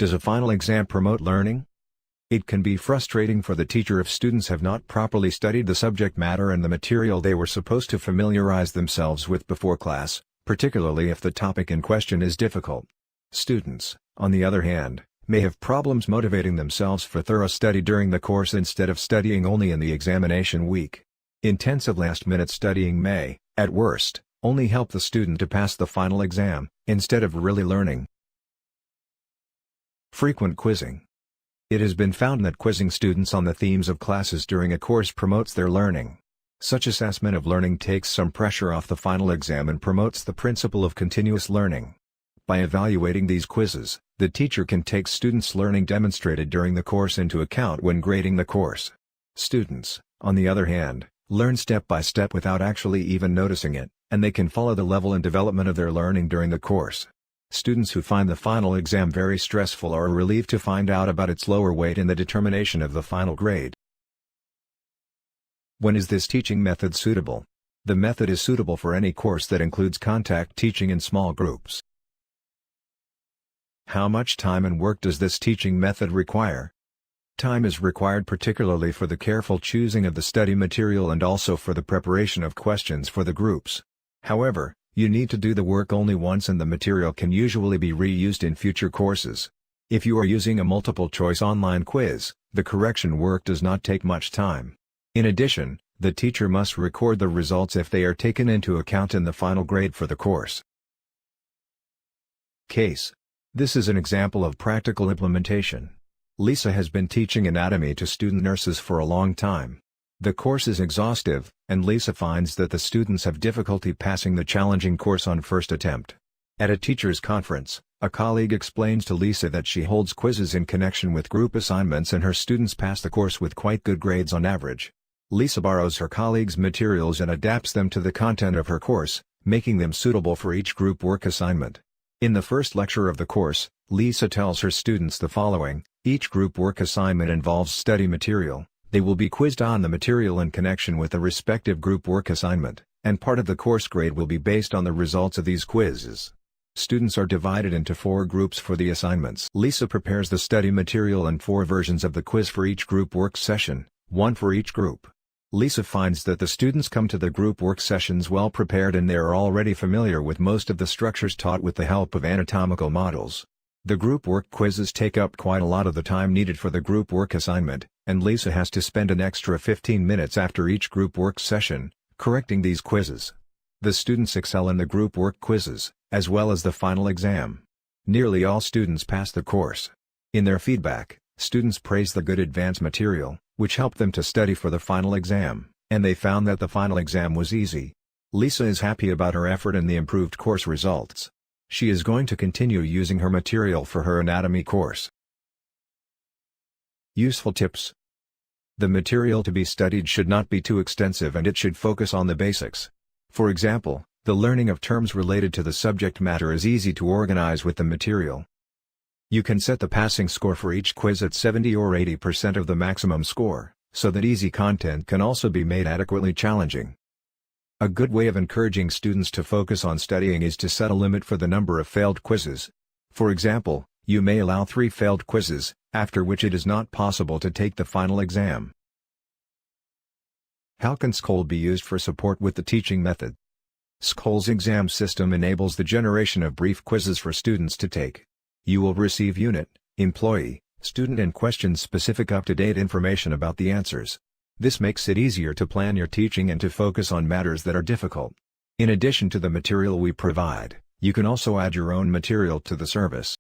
Does a final exam promote learning? It can be frustrating for the teacher if students have not properly studied the subject matter and the material they were supposed to familiarize themselves with before class, particularly if the topic in question is difficult. Students, on the other hand, may have problems motivating themselves for thorough study during the course instead of studying only in the examination week. Intensive last-minute studying may, at worst, only help the student to pass the final exam, instead of really learning. Frequent quizzing. It has been found that quizzing students on the themes of classes during a course promotes their learning. Such assessment of learning takes some pressure off the final exam and promotes the principle of continuous learning. By evaluating these quizzes, the teacher can take students' learning demonstrated during the course into account when grading the course. Students, on the other hand, learn step by step without actually even noticing it, and they can follow the level and development of their learning during the course. Students who find the final exam very stressful are relieved to find out about its lower weight in the determination of the final grade. When is this teaching method suitable? The method is suitable for any course that includes contact teaching in small groups. How much time and work does this teaching method require? Time is required particularly for the careful choosing of the study material and also for the preparation of questions for the groups. However, you need to do the work only once and the material can usually be reused in future courses. If you are using a multiple-choice online quiz, the correction work does not take much time. In addition, the teacher must record the results if they are taken into account in the final grade for the course. Case. This is an example of practical implementation. Lisa has been teaching anatomy to student nurses for a long time. The course is exhaustive, and Lisa finds that the students have difficulty passing the challenging course on first attempt. At a teachers' conference, a colleague explains to Lisa that she holds quizzes in connection with group assignments and her students pass the course with quite good grades on average. Lisa borrows her colleague's materials and adapts them to the content of her course, making them suitable for each group work assignment. In the first lecture of the course, Lisa tells her students the following: each group work assignment involves study material. They will be quizzed on the material in connection with the respective group work assignment, and part of the course grade will be based on the results of these quizzes. Students are divided into 4 groups for the assignments. Lisa prepares the study material and 4 versions of the quiz for each group work session, 1 for each group. Lisa finds that the students come to the group work sessions well prepared and they are already familiar with most of the structures taught with the help of anatomical models. The group work quizzes take up quite a lot of the time needed for the group work assignment, and Lisa has to spend an extra 15 minutes after each group work session, correcting these quizzes. The students excel in the group work quizzes, as well as the final exam. Nearly all students pass the course. In their feedback, students praise the good advanced material, which helped them to study for the final exam, and they found that the final exam was easy. Lisa is happy about her effort and the improved course results. She is going to continue using her material for her anatomy course. Useful tips. The material to be studied should not be too extensive and it should focus on the basics. For example, the learning of terms related to the subject matter is easy to organize with the material. You can set the passing score for each quiz at 70 or 80% of the maximum score, so that easy content can also be made adequately challenging. A good way of encouraging students to focus on studying is to set a limit for the number of failed quizzes. For example, you may allow 3 failed quizzes, after which it is not possible to take the final exam. How can SCOL be used for support with the teaching method? SCOL's exam system enables the generation of brief quizzes for students to take. You will receive unit, employee, student and question-specific up-to-date information about the answers. This makes it easier to plan your teaching and to focus on matters that are difficult. In addition to the material we provide, you can also add your own material to the service.